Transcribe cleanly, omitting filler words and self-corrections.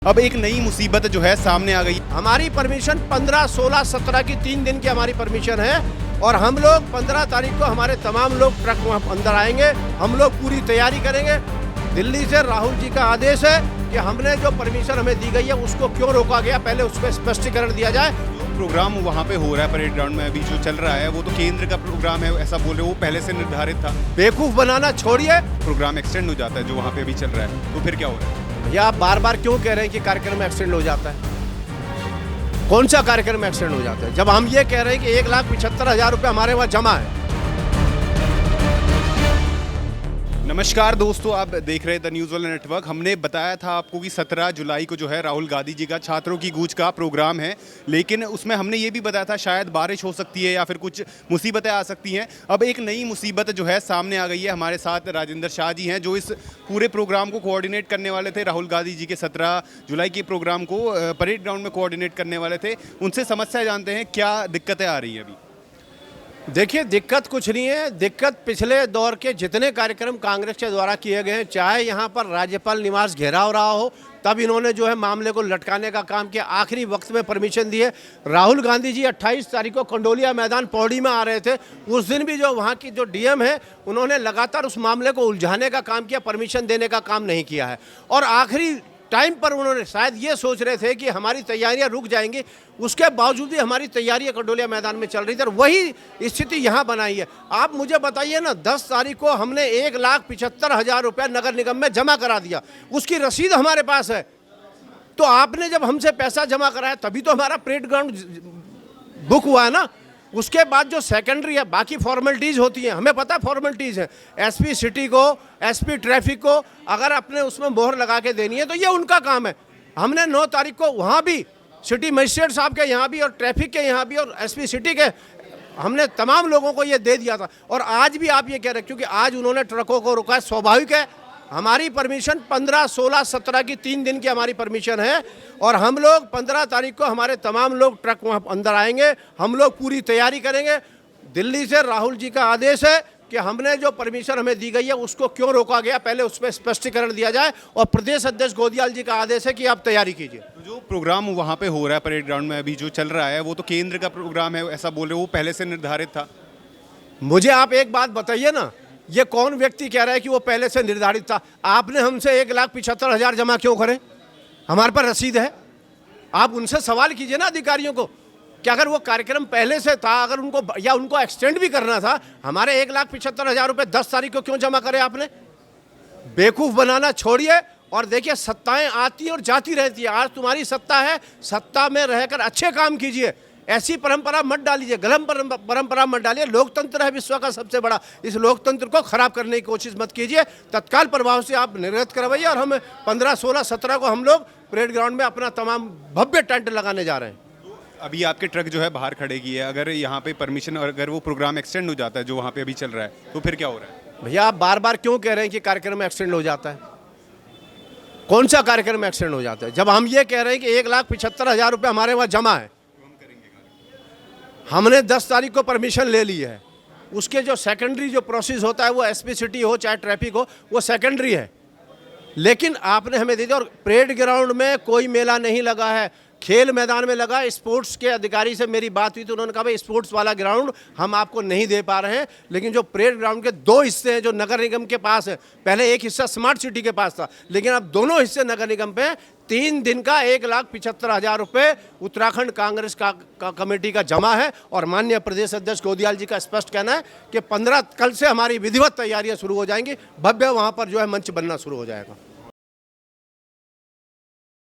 अब एक नई मुसीबत जो है सामने आ गई। हमारी परमिशन 15, 16, 17 की 3 दिन की हमारी परमिशन है और हम लोग 15 तारीख को हमारे तमाम लोग ट्रक अंदर आएंगे। हम लोग पूरी तैयारी करेंगे। दिल्ली से राहुल जी का आदेश है कि हमने जो परमिशन हमें दी गई है उसको क्यों रोका गया, पहले उस पर स्पष्टीकरण दिया जाए। जो प्रोग्राम वहाँ पे हो रहा है परेड ग्राउंड में अभी जो चल रहा है वो तो केंद्र का प्रोग्राम है, ऐसा बोल रहे हो, वो पहले से निर्धारित था। बेवकूफ़ बनाना छोड़िए। प्रोग्राम एक्सटेंड हो जाता है जो वहाँ पे अभी चल रहा है, तो फिर क्या हो रहा है? भैया आप बार बार क्यों कह रहे हैं कि कार्यक्रम एक्सटेंड हो जाता है? कौन सा कार्यक्रम एक्सटेंड हो जाता है जब हम ये कह रहे हैं कि 1,75,000 रुपये हमारे वहाँ जमा है। नमस्कार दोस्तों, आप देख रहे थे द न्यूज़ वाला नेटवर्क। हमने बताया था आपको कि 17 जुलाई को जो है राहुल गांधी जी का छात्रों की गूंज का प्रोग्राम है, लेकिन उसमें हमने ये भी बताया था शायद बारिश हो सकती है या फिर कुछ मुसीबतें आ सकती हैं। अब एक नई मुसीबत जो है सामने आ गई है। हमारे साथ राजेंद्र शाह जी हैं जो इस पूरे प्रोग्राम को कोऑर्डिनेट करने वाले थे। राहुल गांधी जी के 17 जुलाई के प्रोग्राम को परेड ग्राउंड में कोऑर्डिनेट करने वाले थे। उनसे समस्या जानते हैं क्या दिक्कतें आ रही हैं अभी। देखिए, दिक्कत कुछ नहीं है। दिक्कत पिछले दौर के जितने कार्यक्रम कांग्रेस के द्वारा किए गए हैं, चाहे यहाँ पर राज्यपाल निवास घेराव रहा हो, तब इन्होंने जो है मामले को लटकाने का काम किया। आखिरी वक्त में परमिशन दिए। राहुल गांधी जी 28 तारीख को कंडोलिया मैदान पौड़ी में आ रहे थे। उस दिन भी जो वहाँ की जो डीएम है उन्होंने लगातार उस मामले को उलझाने का काम किया, परमिशन देने का काम नहीं किया है। और आखिरी टाइम पर उन्होंने शायद ये सोच रहे थे कि हमारी तैयारियां रुक जाएंगी, उसके बावजूद भी हमारी तैयारियां कंडोलिया मैदान में चल रही थी और वही स्थिति यहाँ बनाई है। आप मुझे बताइए ना, 10 तारीख को हमने 1,75,000 रुपया नगर निगम में जमा करा दिया, उसकी रसीद हमारे पास है। तो आपने जब हमसे पैसा जमा कराया तभी तो हमारा परेड ग्राउंड बुक हुआ है ना। उसके बाद जो सेकेंडरी है, बाकी फॉर्मेलिटीज़ होती हैं, हमें पता फॉर्मेलिटीज़ है। एसपी सिटी को, एसपी ट्रैफिक को अगर अपने उसमें मोहर लगा के देनी है तो ये उनका काम है। हमने 9 तारीख को वहाँ भी सिटी मजिस्ट्रेट साहब के यहाँ भी और ट्रैफिक के यहाँ भी और एसपी सिटी के हमने तमाम लोगों को ये दे दिया था। और आज भी आप ये कह रहे हैं क्योंकि आज उन्होंने ट्रकों को रोका है, स्वाभाविक है। हमारी परमिशन 15, 16, 17 की 3 दिन की हमारी परमिशन है और हम लोग 15 तारीख को हमारे तमाम लोग ट्रक वहाँ अंदर आएंगे। हम लोग पूरी तैयारी करेंगे। दिल्ली से राहुल जी का आदेश है कि हमने जो परमिशन हमें दी गई है उसको क्यों रोका गया, पहले उस पर स्पष्टीकरण दिया जाए। और प्रदेश अध्यक्ष गोदियाल जी का आदेश है कि आप तैयारी कीजिए। जो प्रोग्राम वहाँ पे हो रहा है परेड ग्राउंड में अभी जो चल रहा है वो तो केंद्र का प्रोग्राम है, ऐसा बोल रहे हो, वो पहले से निर्धारित था। मुझे आप एक बात बताइए ना, ये कौन व्यक्ति कह रहा है कि वो पहले से निर्धारित था? आपने हमसे 1,75,000 जमा क्यों करे? हमारे पर रसीद है। आप उनसे सवाल कीजिए ना अधिकारियों को कि अगर वो कार्यक्रम पहले से था, अगर उनको या उनको एक्सटेंड भी करना था, हमारे 1,75,000 रुपये 10 तारीख को क्यों जमा करे आपने? बेवकूफ़ बनाना छोड़िए। और देखिए, सत्ताएं आती और जाती रहती है। आज तुम्हारी सत्ता है, सत्ता में रहकर अच्छे काम कीजिए। ऐसी परंपरा मत डालिए, गलत परंपरा मत डालिए। लोकतंत्र है विश्व का सबसे बड़ा, इस लोकतंत्र को खराब करने की कोशिश मत कीजिए। तत्काल प्रभाव से आप निर्गत करवाइए और हम 15, 16, 17 को हम लोग परेड ग्राउंड में अपना तमाम भव्य टेंट लगाने जा रहे हैं। अभी आपके ट्रक जो है बाहर खड़े की है, अगर यहाँ पे परमिशन और अगर वो प्रोग्राम एक्सटेंड हो जाता है जो वहाँ पे अभी चल रहा है, तो फिर क्या हो रहा है? भैया आप बार बार क्यों कह रहे हैं कि कार्यक्रम एक्सटेंड हो जाता है? कौन सा कार्यक्रम एक्सटेंड हो जाता है जब हम ये कह रहे हैं कि 1,75,000 रुपये हमारे वहाँ जमा है? हमने 10 तारीख को परमिशन ले ली है। उसके जो सेकेंडरी जो प्रोसेस होता है, वो एसपी सिटी हो चाहे ट्रैफिक हो, वो सेकेंडरी है। लेकिन आपने हमें दे दिया। और परेड ग्राउंड में कोई मेला नहीं लगा है, खेल मैदान में लगा। स्पोर्ट्स के अधिकारी से मेरी बात हुई तो उन्होंने कहा भाई स्पोर्ट्स वाला ग्राउंड हम आपको नहीं दे पा रहे हैं, लेकिन जो परेड ग्राउंड के 2 हिस्से हैं जो नगर निगम के पास है, पहले एक हिस्सा स्मार्ट सिटी के पास था, लेकिन अब दोनों हिस्से नगर निगम पे 3 दिन का 1,75,000 रुपये उत्तराखंड कांग्रेस का कमेटी का जमा है। और माननीय प्रदेश अध्यक्ष गोदियाल जी का स्पष्ट कहना है कि 15 कल से हमारी विधिवत तैयारियां शुरू हो जाएंगी। भव्य वहाँ पर जो है मंच बनना शुरू हो जाएगा।